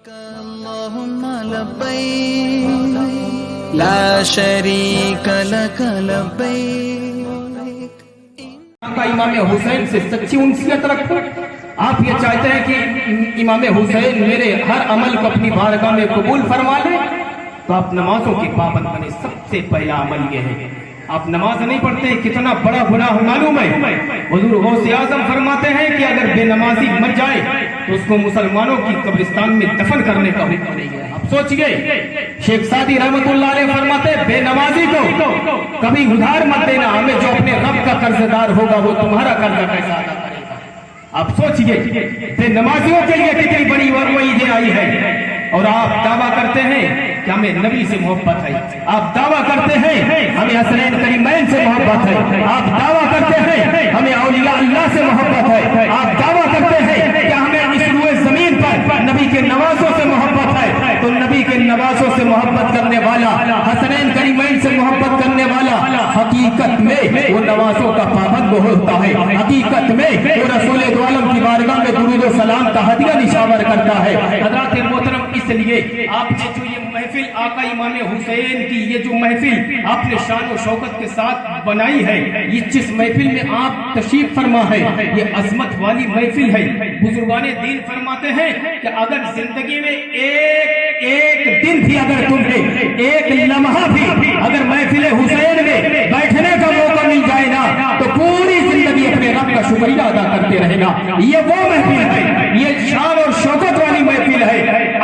اللهم لبيك لا شريك لك لبيك. کا امام حسین سے سچی انسیت رکھو. آپ یہ چاہتے ہیں کہ امام حسین میرے ہر عمل کو اپنی بارگاہ میں قبول فرما لے تو آپ نمازوں کے پابند بنے. سب سے پہلا عمل یہ ہے آپ نماز نہیں پڑھتے. کتنا بڑا گناہ معلوم ہے. حضور غوث اعظم فرماتے ہیں کہ اگر بے نمازی مر جائے تو اس کو مسلمانوں کی قبرستان میں دفن کرنے کا حکم نہیں ہے. آپ سوچئے شیخ سعدی رحمت اللہ علیہ فرماتے ہیں بے نمازی کو کبھی ادھار مت دینا. ہمیں جو اپنے رب کا قرض دار ہوگا وہ تمہارا قرضہ کیسا ادا کرے گا. آپ سوچئے بے نمازیوں کے لیے کتنی بڑی وعیدیں آئی ہے. اور آپ دعویٰ کرتے ہیں کہ ہمیں نبی سے محبت ہے. آپ دعویٰ کرتے ہیں ہمیں حسنین کریمین سے محبت ہے. آپ دعویٰ کرتے ہیں ہمیں اولیاء اللہ سے محبت ہے. آپ دعویٰ کرتے ہیں کہ ہمیں اس روئے زمین پر نبی کے نوازوں سے محبت ہے. تو نبی کے نوازوں سے محبت کرنے والا, حسنین کریمین سے محبت کرنے والا حقیقت میں وہ نوازوں کا پابند ہوتا ہے. حقیقت میں وہ رسول دو عالم کی بارگاہ میں درود و سلام کا ہدیہ نشاور کرتا ہے. حضرات محترم, اس لیے آپ نے جو یہ محفل آقا امام حسین کی یہ جو محفل آپ نے شان و شوکت کے ساتھ بنائی ہے, یہ جس محفل میں آپ تشریف فرما ہے یہ عظمت والی محفل ہے. بزرگان دین فرماتے ہیں کہ اگر زندگی میں ایک دن بھی اگر تمہیں ایک لمحہ بھی اگر محفل حسین میں بیٹھنے کا موقع مل جائے نا تو پوری زندگی اپنے رب کا شکریہ ادا کرتے رہے گا. یہ وہ محفل ہے, یہ شان اور شوکت والی محفل ہے,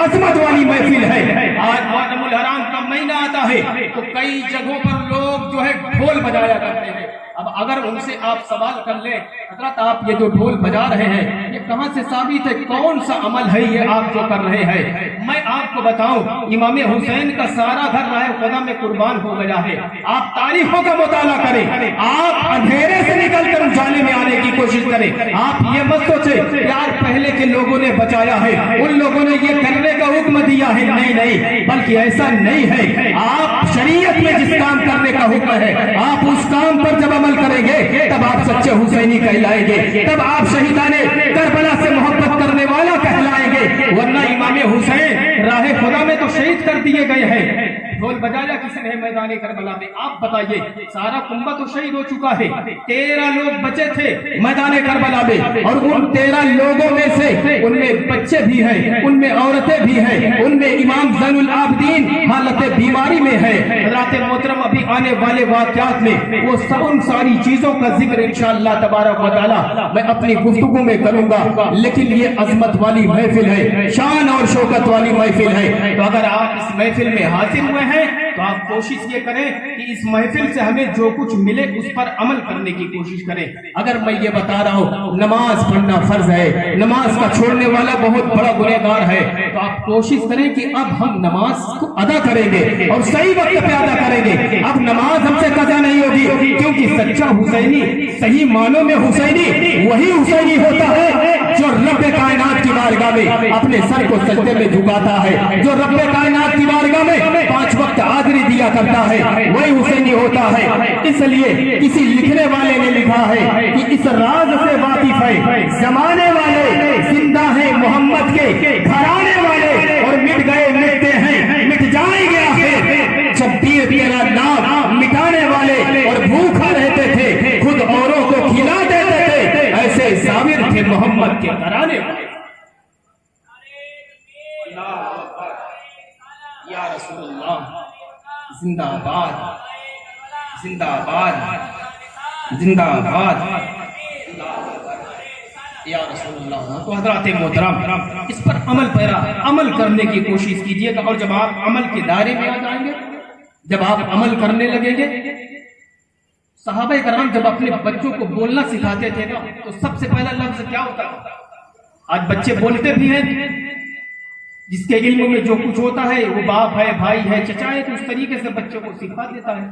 عظمت والی محفل ہے. آج محرم الحرام کا مہینہ آتا ہے تو کئی جگہوں پر لوگ جو ہے ڈھول بجایا کرتے ہیں. اب اگر ان سے آپ سوال کر لیں حضرت آپ یہ جو ڈھول بجا رہے ہیں یہ کہاں سے ثابت ہے, کون سا عمل ہے یہ آپ جو کر رہے ہیں. میں آپ کو بتاؤں امام حسین کا سارا گھر راہ خدا میں قربان ہو گیا ہے. آپ تاریخوں کا مطالعہ کریں, آپ اندھیرے سے نکل کر اجالے میں آنے کی کوشش کریں. آپ یہ مت سوچیں یار پہلے کے لوگوں نے بچایا ہے, ان لوگوں نے یہ کرنے کا حکم دیا ہے. نہیں, بلکہ ایسا نہیں ہے. آپ شریعت میں جس کام کرنے کا حکم ہے آپ اس کام پر جب عمل کریں گے تب آپ سچے حسینی کہلائیں گے, تب آپ شہیدان کربلا سے محبت کرنے والا کہلائیں گے. ورنہ امام حسین راہ خدا میں تو شہید کر دیے گئے ہیں. ڈھول بجایا کس نے میدان کربلا میں؟ آپ بتائیے. سارا کنبہ تو شہید ہو چکا ہے, 13 لوگ بچے تھے میدان کربلا میں, اور ان 13 لوگوں میں سے ان میں بچے بھی ہیں, ان میں عورتیں بھی ہیں, ان میں امام زین العابدین حالت بیماری میں ہے. حضرات محترم ابھی آنے والے واقعات میں وہ ان ساری چیزوں کا ذکر انشاءاللہ تبارک و تعالی میں اپنی گفتگو میں کروں گا. لیکن یہ عظمت والی محفل ہے, شان اور شوکت والی محفل ہے. تو اگر آپ اس محفل میں حاضر ہوئے ہیں تو آپ کوشش یہ کریں کہ اس محفل سے ہمیں جو کچھ ملے اس پر عمل کرنے کی کوشش کریں. اگر میں یہ بتا رہا ہوں نماز پڑھنا فرض ہے, نماز کا چھوڑنے والا بہت بڑا گنہگار ہے, تو آپ کوشش کریں کہ اب ہم نماز کو ادا کریں گے اور صحیح وقت پہ ادا کریں گے. اب نماز ہم سے قضا نہیں ہوگی, کیونکہ سچا حسینی صحیح معنوں میں حسینی وہی حسینی ہوتا ہے جو رب کائنات کی بارگاہ میں اپنے سر کو سجدے میں جھکاتا ہے, جو رب کائنات کی بارگاہ میں 5 وقت حاضری دیا کرتا ہے, وہی حسینی ہوتا ہے. اس لیے کسی لکھنے والے نے لکھا ہے کہ اس راز سے واقف ہے زمانے والے, زندہ ہیں محمد کے گھرانے والے, اور مٹ گئے مٹتے ہیں مٹ جائیں گے آخر. جب دیر تیرا نام مٹانے والے اور بھوکا رہتے تھے خود اوروں کو کھلا دیتے تھے, ایسے ظاہر تھے محمد کے گھرانے والے. یا رسول اللہ زندہ آباد, زندہ آباد, زندہ آباد یا رسول اللہ. تو حضرات محترم اس پر عمل کرنے کی کوشش کیجئے گا. اور جب آپ عمل کے دائرے میں آ جائیں گے, جب آپ عمل کرنے لگیں گے, صحابہ کرام جب اپنے بچوں کو بولنا سکھاتے تھے نا تو سب سے پہلا لفظ کیا ہوتا ہے؟ آج بچے بولتے بھی ہیں, جس کے علم میں جو کچھ ہوتا ہے وہ باپ ہے, بھائی ہے, چچا ہے, تو اس طریقے سے بچوں کو سکھا دیتا ہے.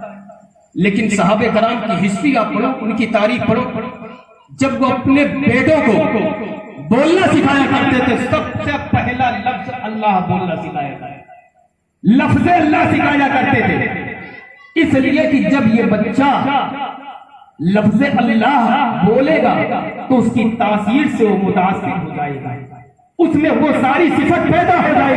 لیکن صحابہ کرام کی ہسٹری آپ پڑھو, ان کی تاریخ پڑھو, جب وہ اپنے بیٹوں کو بولنا سکھایا کرتے تھے سب سے پہلا لفظ اللہ بولنا سکھایا کرتے تھے, لفظ اللہ سکھایا کرتے تھے. اس لیے کہ جب یہ بچہ لفظ اللہ بولے گا تو اس کی تاثیر سے وہ متاثر ہو جائے گا, اس میں وہ ساری صفت پیدا ہو جائے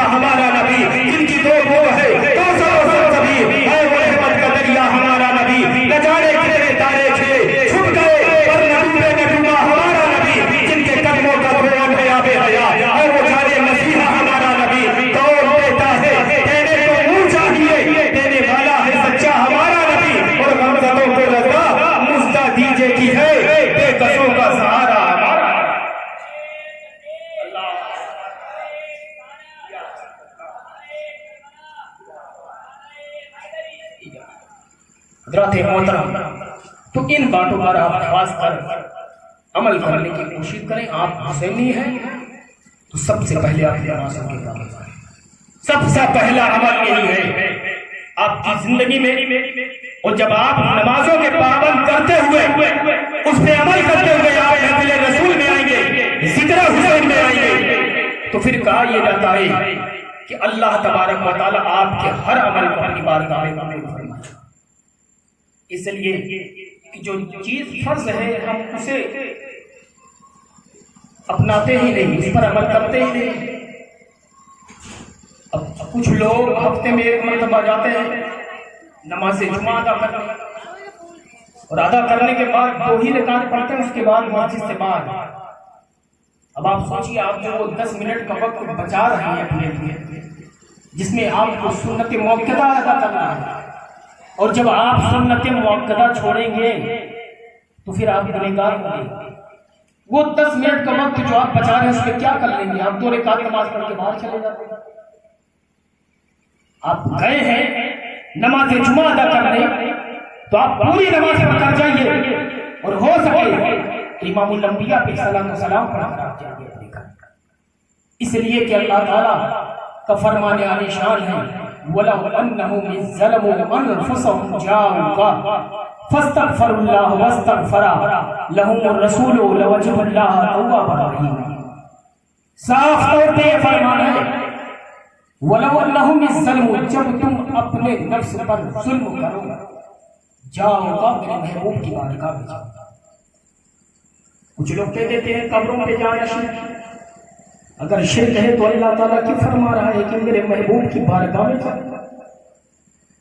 کا ہمارا نبی، جن کی دو وہ ہے کوثر و زمزم، ہے وہ رحمت کا دریا ہمارا نبی، نہ جانے کتنے تارے تھے چھپ گئے پر نبی نے ڈوبا ہمارا نبی، جن کے قدموں کا دھوان ہے آب حیا، ہے وہ جانے مسیحا ہمارا نبی، توڑ دیتا ہے دینے کو منہ چاہیے، دینے والا ہے سچا ہمارا نبی، اور غمزدوں کو رضا مزدہ دیجے کی ہے، بے کسوں کا سہارا ہمارا۔ حضرات محترم، تو ان باتوں پر آپ خاص کر عمل کرنے کی کوشش کریں۔ آپ حسینی ہیں تو سب سے پہلے آپ نمازوں کے کام کریں، سب سے پہلا عمل یہی ہے آپ کی زندگی میں، اور جب آپ نمازوں کے پابند کرتے ہوئے اس پہ عمل کرتے ہوئے آپ محفل رسول میں آئیں گے، ذکر حسین میں آئیں گے، تو پھر کہا یہ جاتا ہے کہ اللہ تبارک و تعالیٰ آپ کے ہر عمل کو اپنی بارگاہ میں قبول فرمائے۔ اس لیے کہ جو چیز فرض ہے ہم اسے اپناتے ہی نہیں، اس پر عمل کرتے ہی نہیں۔ اب کچھ لوگ ہفتے میں ایک مرتبہ جاتے ہیں نماز جمعہ ادا کرنے، اور ادا کرنے کے بعد 2 ہی رکعت پڑھتے ہیں، اس کے بعد مسجد سے باہر۔ اب آپ سوچیے، آپ جو وہ 10 منٹ کا وقت بچا رہے ہیں اپنے لیے، جس میں آپ کو سنت موقدہ ادا کرنا ہے، اور جب آپ سنت موقدہ چھوڑیں گے تو پھر آپ گنہگار ہوں گے۔ وہ 10 منٹ کا وقت جو آپ بچا رہے ہیں اس میں کیا کر لیں گے؟ آپ 2 رکعت نماز پڑھ کے باہر چلے جاتے ہیں۔ آپ گئے ہیں نماز جمعہ ادا کرنے تو آپ پوری نماز پڑھ کر جائیے، اور ہو سکے امام الانبیاء پہ صلاۃ و سلام پڑھ کر آپ جائیے اپنے گھر۔ اس لیے کہ اللہ تعالیٰ کا فرمان عالی شان ہے، وَلَوْ أَنَّهُمْ إِذْ ظَلَمُوا أَنفُسَهُمْ جَاءُوكَ فَاسْتَغْفَرُوا اللَّهَ وَاسْتَغْفَرَ لَهُمُ الرَّسُولُ لَوَجَدُوا اللَّهَ تَوَّابًا رَحِيمًا۔ صاف طور پہ یہ فرمان ہے، وَلَوْ أَنَّهُمْ إِذْ ظَلَمُوا، جب تم اپنے نفس پر ظلم کرو، جاؤ میرے محبوب کی بارگاہ میں جاؤ۔ کچھ لوگ کہہ دیتے ہیں قبروں پہ جانا شرک ہے۔ اگر شرک ہے تو اللہ تعالیٰ کیوں فرما رہا ہے کہ میرے محبوب کی بارگاہ میں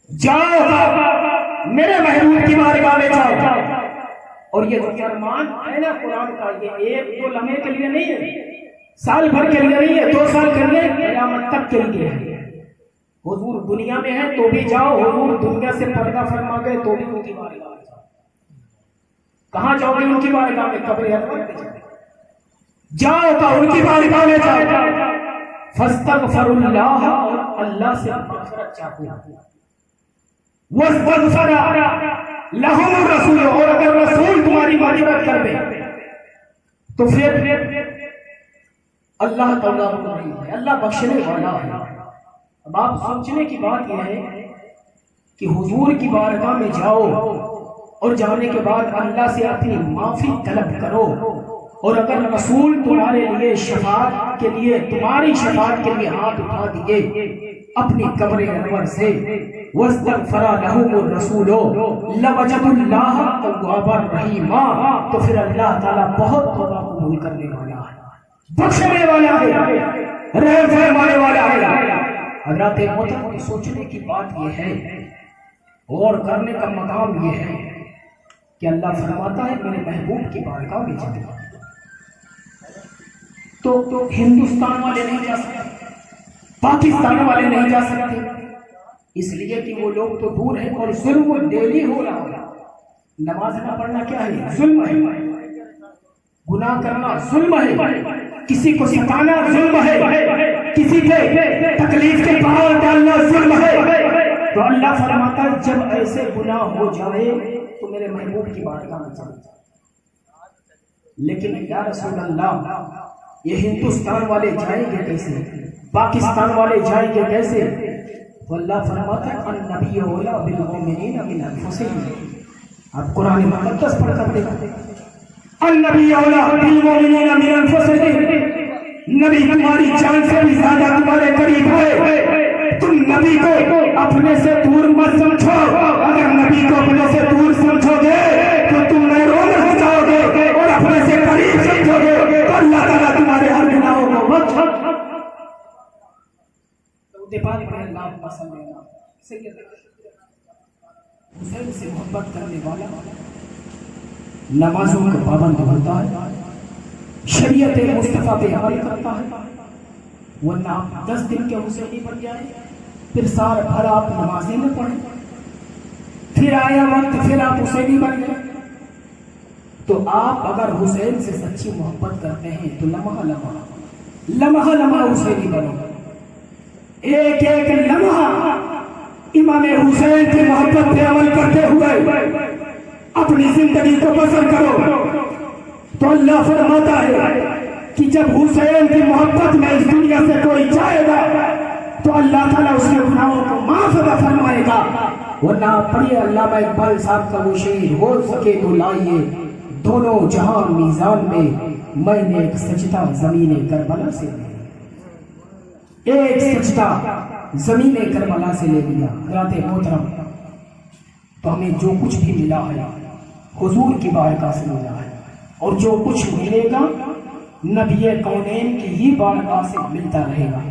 جاؤ، میرے محبوب کی بارگاہ میں جاؤ۔ اور یہ جو فرمان ہے نا قرآن کا، یہ 1-2 لمحے کے لیے نہیں ہے، سال بھر کے لیے نہیں ہے، 2 سال کے لیے، قیامت تک کے لیے ہے۔ حضور دنیا میں ہے تو بھی جاؤ، حضور دنیا سے پردہ فرما گئے تو بھی ان کی بارگاہ میں جاؤ۔ کہاں جاؤ گے ان کی بارگاہ میں؟ قبر انور پہ جاؤ تو ان کی بارگاہ میں جاؤ، فاستغفر اللہ، اور اللہ سے مغفرت چاہو، واستغفر لہم الرسول، اور اگر رسول تمہاری مغفرت کر دے تو پھر اللہ تعالیٰ ہے، اللہ بخشنے والا ہے۔ اب آپ سوچنے کی بات یہ ہے کہ حضور کی بارگاہ میں جاؤ، اور جانے کے بعد اللہ سے اپنی معافی طلب کرو، اور اگر رسول تمہارے لیے شفاعت کے لیے، تمہاری شفاعت کے لیے ہاتھ اٹھا دیے اپنی قبر انور سے، واستغفر لہم الرسول لوجدوا اللہ توابا رحیما، تو پھر اللہ تعالیٰ بہت توبہ قبول کرنے والا ہے، بخشنے والا ہے، رحم فرمانے والا ہے۔ حضرات محترم، سوچنے کی بات یہ ہے، غور کرنے کا مقام یہ ہے کہ اللہ فرماتا ہے میرے محبوب کی بارگاہ میں جاؤ، تو ہندوستان والے نہیں جا سکتے، پاکستان والے نہیں جا سکتے، اس لیے کہ وہ لوگ تو دور ہیں، اور ظلم ڈیلی ہو رہا ہے۔ نماز نہ پڑھنا کیا ہے؟ ظلم ہے، گناہ کرنا ظلم ہے، کسی کو ستانا ظلم ہے، کسی کے تکلیف کے پہاڑ ڈالنا ظلم ہے۔ تو اللہ فرماتا ہے جب ایسے گناہ ہو جائے تو میرے محبوب کی بارگاہ میں چلے جائے۔ لیکن یا رسول اللہ، یہ ہندوستان والے جائیں گے کیسے؟ پاکستان والے جائیں گے کیسے؟ تو اللہ فرماتا ہے النبی اولیٰ بالمؤمنین من انفسہم۔ آپ قرآن مقدس پڑھ کر دیکھتے، النبی اولیٰ بالمؤمنین من انفسہم، نبی تمہاری جان سے بھی زیادہ تمہارے قریب ہے، تم نبی کو اپنے سے دور مت سمجھو، اگر نبی کو اپنے سے دور سمجھو گے تو تم محروم ہو جاؤ گے، اور اپنے سے قریب سمجھو گے تو اللہ تعالیٰ تمہارے ہر گناہوں کو بخش۔ دفاع میں اللہ پسند ہے سید حسین سے محبت کرنے والا نمازوں کا پابند ہوتا ہے، شریعت مصطفیٰ پہ عمل کرتا ہے، ورنہ آپ 10 دن کے حسینی بن جائیں، پھر سال بھر آپ نمازیں نہ پڑھیں، پھر آیا وقت پھر آپ حسینی بن گئے۔ تو آپ اگر حسین سے سچی محبت کرتے ہیں تو لمحہ لمحہ حسینی بنو، ایک ایک لمحہ امام حسین کی محبت پہ عمل کرتے ہوئے اپنی زندگی کو بسر کرو۔ تو اللہ فرماتا ہے کہ جب حسین کی محبت میں اس دنیا سے کوئی جائے گا تو اللہ تعالیٰ اس کے گناہوں کو معاف فرمائے گا۔ ورنہ پڑھیے علامہ اقبال صاحب کا وہ شعر، ہو سکے تو لائیے دونوں جہاں میزان میں نے ایک سجدہ زمین کربلا سے لیا، ایک سجدہ زمین کربلا سے لے لیا۔ حضرات محترم، تو ہمیں جو کچھ بھی ملا ہے حضور کی بارگاہ سے ملا ہے، اور جو کچھ ملے گا نبی کونین کی ہی بارگاہ سے ملتا رہے گا،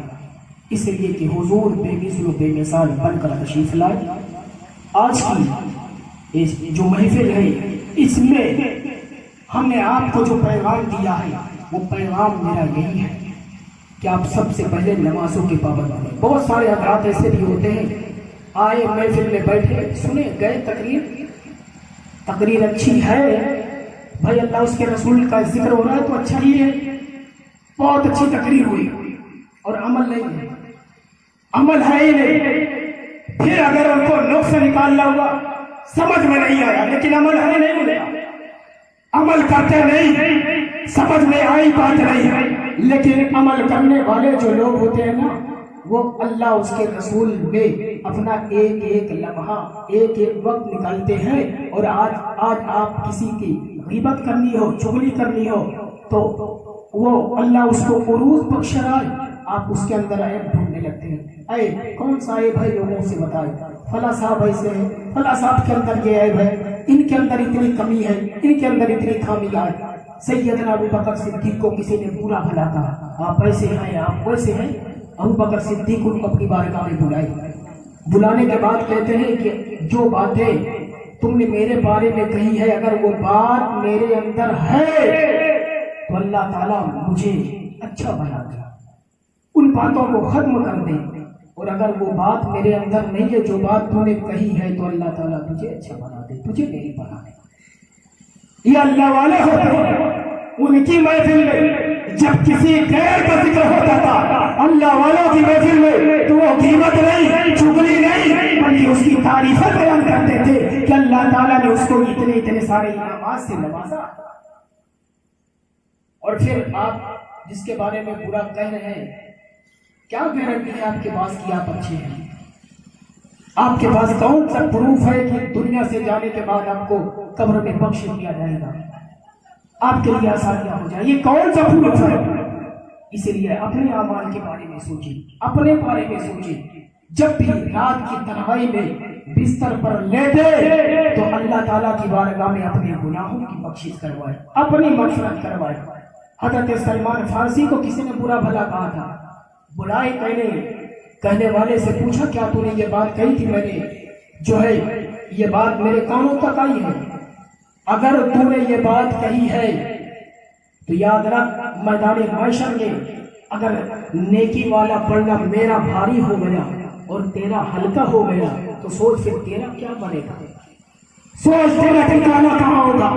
اس لیے کہ حضور بے مثل و بے مثال بن کر تشریف لائے۔ آج کی جو محفل ہے اس میں ہم نے آپ کو جو پیغام دیا ہے وہ پیغام میرا یہی ہے کہ آپ سب سے پہلے نمازوں کے پابند بنیں۔ بہت سارے حضرات ایسے بھی ہوتے ہیں، آئے محفل میں بیٹھے سنے گئے، تقریر اچھی ہے بھائی، اللہ اس کے رسول کا ذکر ہو رہا ہے تو اچھا ہی ہے، بہت اچھی تقریر ہوئی، اور عمل نہیں ہے، عمل ہے ہی نہیں۔ پھر اگر ان کو نقص نکالنا ہوا سمجھ میں نہیں آیا، لیکن عمل ہے نہیں ملے، عمل کرتے نہیں، سمجھ میں آئی بات نہیں ہے، لیکن عمل کرنے والے جو لوگ ہوتے ہیں نا وہ اللہ اس کے رسول میں اپنا ایک ایک لمحہ ایک ایک وقت نکالتے ہیں۔ اور آج آپ کسی کی غیبت کرنی ہو، چغلی کرنی ہو تو وہ اللہ اس کو عروج بخش رہا ہے، آپ اس کے اندر عیب ڈھونڈنے لگتے ہیں۔ اے کون سا عیب ہے لوگوں سے بتائے، فلاں صاحب ایسے ہیں، فلاں صاحب کے اندر یہ عیب ہے، ان کے اندر اتنی کمی ہے، ان کے اندر اتنی خامی ہے۔ سیدنا ابو بکر صدیق کو کسی نے برا بھلا کہا، آپ ایسے ہیں، آپ ویسے ہیں۔ ابو بکر صدیق ان کو اپنی بارگاہ میں بلائے، بلانے کے بعد کہتے ہیں کہ جو باتیں تم نے میرے بارے میں کہی ہے اگر وہ بات میرے اندر ہے تو اللہ تعالیٰ مجھے اچھا بنا دے، ان باتوں کو ختم کر دے، اور اگر وہ بات میرے اندر نہیں ہے جو بات تم نے کہی ہے تو اللہ تعالیٰ تجھے اچھا بنا دے، تجھے میری بنا دے۔ یہ اللہ والے ہوتے ہیں، ان کی محفل میں جب کسی غیر کا ذکر ہوتا تھا اللہ والوں کی محفل میں تو وہ غیبت نہیں، چغلی نہیں، بلکہ اس کی تعریفیں بیان کرتے تھے کہ اللہ تعالیٰ نے اس کو اتنے سارے انعامات سے نوازا۔ اور پھر آپ جس کے بارے میں برا کہہ رہے ہیں، کیا گارنٹی ہے آپ کے پاس کہ آپ اچھے ہیں؟ آپ کے پاس کون سا پروف ہے کہ دنیا سے جانے کے بعد آپ کو قبر میں بخش دیا جائے گا، آپ کے لیے آسانیاں ہو جائیں؟ یہ کون سا پروف ہے؟ اسی لیے اپنے اعمال کے بارے میں سوچیں، اپنے بارے میں سوچیں۔ جب بھی رات کی تنہائی میں بستر پر لیٹے تو اللہ تعالیٰ کی بارگاہ میں اپنے گناہوں کی بخشش کروائے، اپنی مغفرت کروائے۔ حضرت سلمان فارسی کو کسی نے برا بھلا کہا تھا، بلائے کہنے والے سے پوچھا کیا تو نے یہ بات کہی تھی؟ میں نے جو ہے یہ بات میرے کانوں تک آئی ہے، اگر تو نے یہ بات کہی ہے تو یاد رکھ میدان محشر میں اگر نیکی والا پڑھنا میرا بھاری ہو گیا اور تیرا ہلکا ہو گیا تو سوچ پھر تیرا کیا بنے گا، سوچ تیرا ٹھکانا کہاں ہوگا۔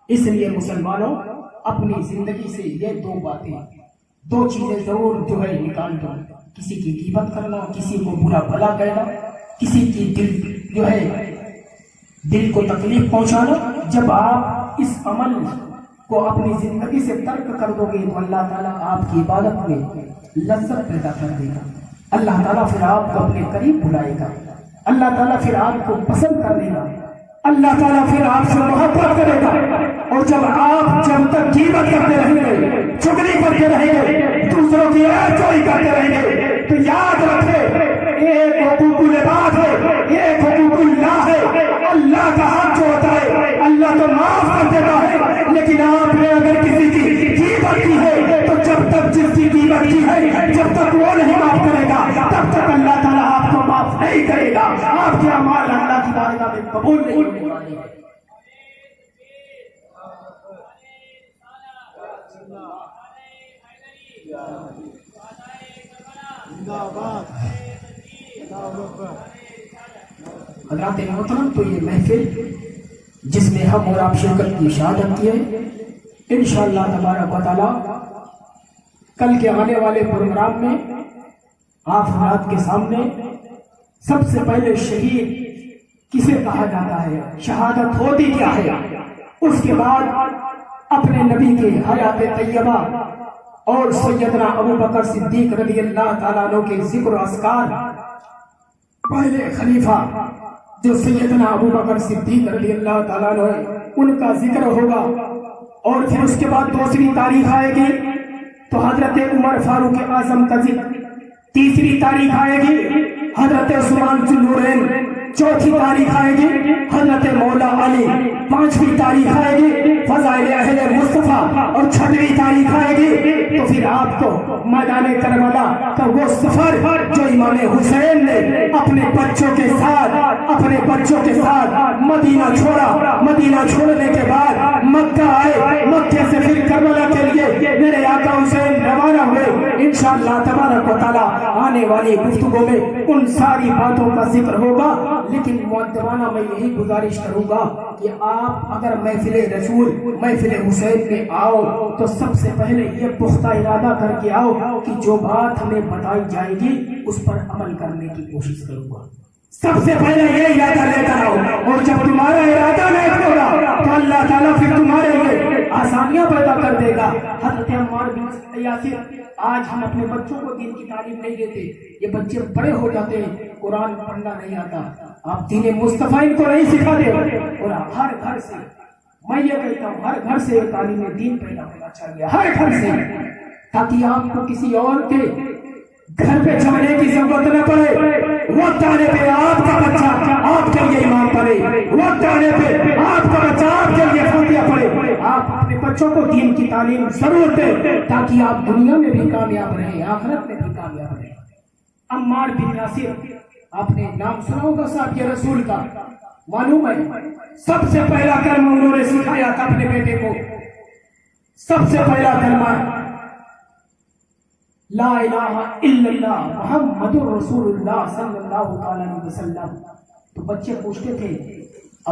اس لیے مسلمانوں اپنی زندگی سے یہ دو چیزیں ضرور جو ہے نکال دو، کسی کی غیبت کرنا، کسی کو برا بھلا کہنا، کسی کی دل کو تکلیف پہنچانا۔ جب آپ اس عمل کو اپنی زندگی سے ترک کر دو گے تو اللہ تعالیٰ آپ کی عبادت میں لذت پیدا کر دے گا، اللہ تعالیٰ پھر آپ کو اپنے قریب بلائے گا، اللہ تعالیٰ پھر آپ کو پسند کر لے گا، اللہ تعالیٰ پھر آپ سے محبت کرے گا۔ اور جب تک غیبت کرتے رہیں گے، چغلی کرتے رہیں گے، دوسروں کی عیب چوری کرتے رہیں گے تو یاد رکھے ایک حقوق العباد ہے، ایک حقوق اللہ ہے۔ اللہ کا حق جو ہوتا ہے اللہ تو معاف کر دیتا ہے، لیکن آپ نے اگر کسی کی غیبت کی ہے تو جب تک جس کی غیبت کی ہے جب تک وہ نہیں معاف کرے گا گا تب تک اللہ تعالیٰ آپ کو معاف نہیں کرے گا، آپ کے اعمال اللہ کی بارگاہ میں قبول نہیں ہونے والے ہیں۔ حضرات محترم، تو یہ محفل جس میں ہم اور آپ شرکت کی شہادت کی ہے، انشاءاللہ تبارک و تعالی کل کے آنے والے پروگرام میں آپ حضرات کے سامنے سب سے پہلے شہید کسے کہا جاتا ہے، شہادت ہوتی کیا ہے، اس کے بعد اپنے نبی کے حیات طیبہ اور سیدنا ابو بکر صدیق رضی اللہ تعالیٰ عنہ کے ذکر و اذکار، پہلے خلیفہ جو سیدنا ابو بکر صدیق رضی اللہ تعالیٰ عنہ ہے ان کا ذکر ہوگا، اور پھر اس کے بعد دوسری تاریخ آئے گی تو حضرت عمر فاروق اعظم کا ذکر، تیسری تاریخ آئے گی حضرت عثمان ذو النورین، چوتھی تاریخ آئے گی حضرت مولا علی، پانچویں تاریخ آئے گی فضائل اہل مصطفیٰ، اور چھٹویں تاریخ آئے گی تو پھر آپ کو میدان کربلا کا وہ سفر جو امام حسین نے اپنے بچوں کے ساتھ مدینہ چھوڑا، مدینہ چھوڑنے کے بعد مکہ آئے، مکے سے پھر کربلا کے لیے میرے آقا حسین روانہ ہوئے۔ انشاءاللہ تبارک و تعالی آنے والی گفتگو میں ان ساری باتوں کا ذکر ہوگا، لیکن مؤدبانہ میں یہی گزارش کروں گا کہ آپ اگر محفل رسول، محفل حسین میں آؤ تو سب سے پہلے یہ پختہ ارادہ کر کے آؤ کہ جو بات ہمیں بتائی جائے گی اس پر عمل کرنے کی کوشش کروں گا، سب سے پہلے یہ ارادہ لے کر آؤ، اور جب تمہارا ارادہ نہیں ہوگا تو اللہ تعالیٰ پھر تمہارے لیے آسانیاں پیدا کر دے گا۔ حضرت عمار بن یاسر، آج ہم اپنے بچوں کو دین کی تعلیم نہیں دیتے، یہ بچے بڑے ہو جاتے ہیں قرآن پڑھنا نہیں آتا، آپ دین مصطفیٰ ان کو نہیں سکھاتے، اور ہر گھر سے، میں یہ کہتا ہوں ہر گھر سے تعلیم دین پیدا ہونا چاہیے، ہر گھر سے، تاکہ آپ کو کسی اور کے گھر پہ جانے کی ضرورت نہ پڑے، وقت آنے پہ آپ کا بچہ آپ کے لیے امام پڑھے، وقت آنے پہ آپ کا بچہ آپ کے لیے فاتحہ پڑھے۔ آپ اپنے بچوں کو دین کی تعلیم ضرور دیں تاکہ آپ دنیا میں بھی کامیاب رہیں، آخرت میں بھی کامیاب رہیں۔ عمار بن یاسر، آپ نے نام سنا ہوگا صاحب کے رسول کا، معلوم ہے سب سے پہلا کلمہ انہوں نے سکھایا تھا اپنے بیٹے کو، سب سے پہلا کلمہ لا الہ الا اللہ محمد رسول اللہ صلی اللہ علیہ وسلم۔ تو بچے پوچھتے تھے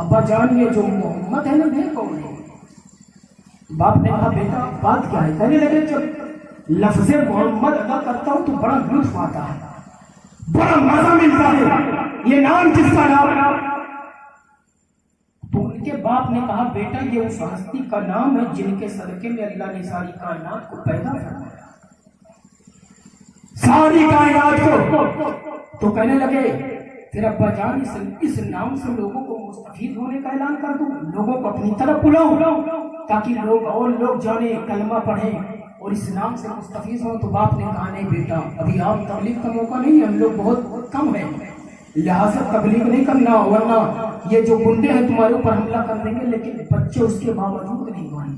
ابا جان یہ جو محمد ہے نا یہ کون ہے؟ باپ نے کہا بیٹا بات کیا ہے؟ کہنے لگے جب لفظ محمد ادا کرتا ہوں تو بڑا لطف آتا ہے، بڑا مزہ ملتا ہے، یہ نام کس کا نام؟ تو ان کے باپ نے کہا بیٹا یہ اس ہستی کا نام ہے جن کے صدقے میں اللہ نے ساری کائنات کو پیدا فرمایا، ساری کائنات کو۔ تو کہنے لگے پھر ابا جان اس نام سے لوگوں کو مستفید ہونے کا اعلان کر دوں، لوگوں کو اپنی طرف بلاؤں تاکہ لوگ اور لوگ جانے کلمہ پڑھیں اور اس نام سے مستفید ہوں۔ تو باپ نے کہا نہیں بیٹا ابھی آپ تبلیغ کا موقع نہیں ہے، ہم لوگ بہت کم ہیں، لہٰذا تبلیغ نہیں کرنا، ورنہ یہ جو گنڈے ہیں تمہارے اوپر حملہ کر دیں گے۔ لیکن بچے اس کے باوجود نہیں مانے،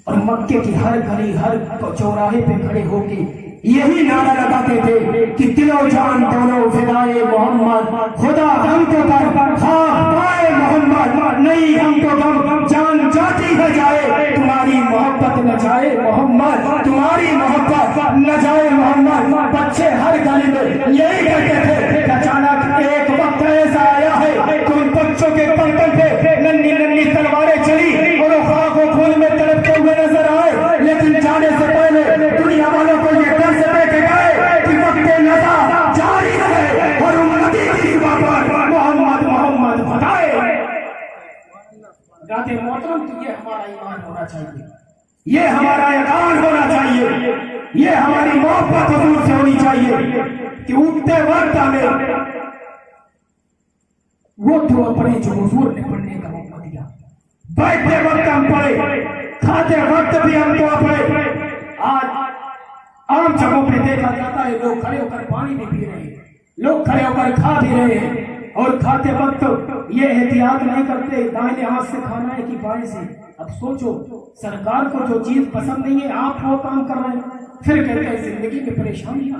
اور مکے کی ہر گلی ہر چوراہے پہ کھڑے ہو کے یہی نعرہ لگاتے تھے کہ دل و جان دونوں فدائے محمد، خدا ہم کو کر خواہ پائے محمد، نہیں ہم کو غم جان جاتی ہے جائے، تمہاری محبت نہ جائے محمد، تمہاری محبت نہ جائے محمد۔ بچے ہر گلی میں یہی کہتے تھے کہ اچانک ایک وقت ایسا آیا ہے کہ ان بچوں کے پلٹن پہ ننھی ننھی تلواریں چلی اور وہ خاک و خون میں تڑپتے ہوئے نظر آئے، لیکن جانے سے پہلے دنیا والوں کو یہ ڈر سے لے کے گئے کہ وقت نظر جاری رہے اور امتی کی زبان پر محمد محمد بتائے۔ ذات محترم، تو یہ ہمارا ایمان ہونا چاہیے، یہ ہمارا یقین ہونا چاہیے، یہ ہماری محبت حضور سے ہونی چاہیے کہ اٹھتے وقت ہمیں وہ دعا پڑھے جو حضور نے پڑھنے کا موقع دیا، بیٹھتے وقت ہم پڑھے، کھاتے وقت بھی ہم دعا پڑھے۔ آج عام جگہوں پہ دیکھا جاتا ہے لوگ کھڑے ہو کر پانی بھی پی رہے ہیں، لوگ کھڑے ہو کر کھا بھی رہے ہیں، اور کھاتے وقت یہ احتیاط نہیں کرتے دائیں ہاتھ سے کھانا ہے کہ بائیں سے۔ اب سوچو سرکار کو جو چیز پسند نہیں ہے آپ وہ کام کر رہے ہیں، پھر کہتے ہیں زندگی میں پریشانیاں۔